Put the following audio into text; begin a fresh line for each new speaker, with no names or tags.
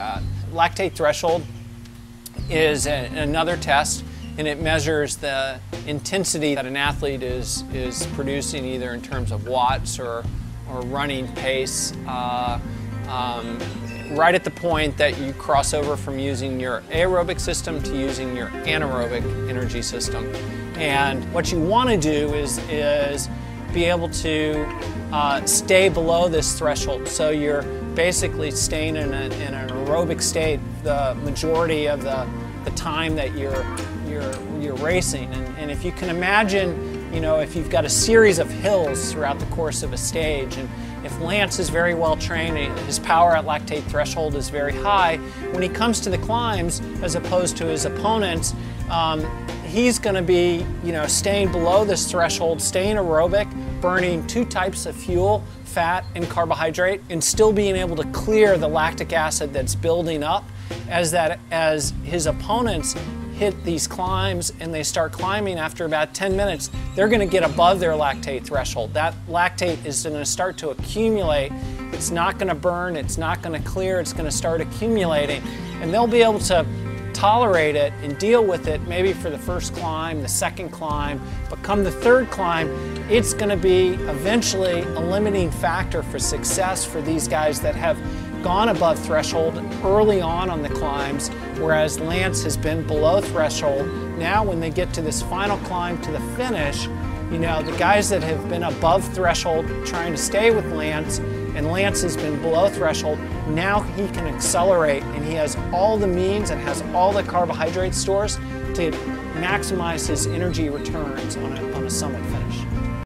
Lactate threshold is another test, and it measures the intensity that an athlete is producing, either in terms of watts or running pace, right at the point that you cross over from using your aerobic system to using your anaerobic energy system. And what you want to do is be able to stay below this threshold. So you're basically staying in an aerobic state the majority of the time that you're racing. And if you can imagine, you know, if you've got a series of hills throughout the course of a stage, and if Lance is very well trained and his power at lactate threshold is very high, when he comes to the climbs, as opposed to his opponents, he's going to be, you know, staying below this threshold, staying aerobic, burning two types of fuel, fat and carbohydrate, and still being able to clear the lactic acid that's building up as his opponents hit these climbs and they start climbing. After about 10 minutes, they're going to get above their lactate threshold. That lactate is going to start to accumulate. It's not going to burn, it's not going to clear, it's going to start accumulating, and they'll be able to tolerate it and deal with it maybe for the first climb, the second climb, but come the third climb, it's going to be eventually a limiting factor for success for these guys that have gone above threshold early on the climbs, whereas Lance has been below threshold. Now when they get to this final climb to the finish, you know, the guys that have been above threshold trying to stay with Lance, and Lance has been below threshold, now he can accelerate, and he has all the means and has all the carbohydrate stores to maximize his energy returns on a summit finish.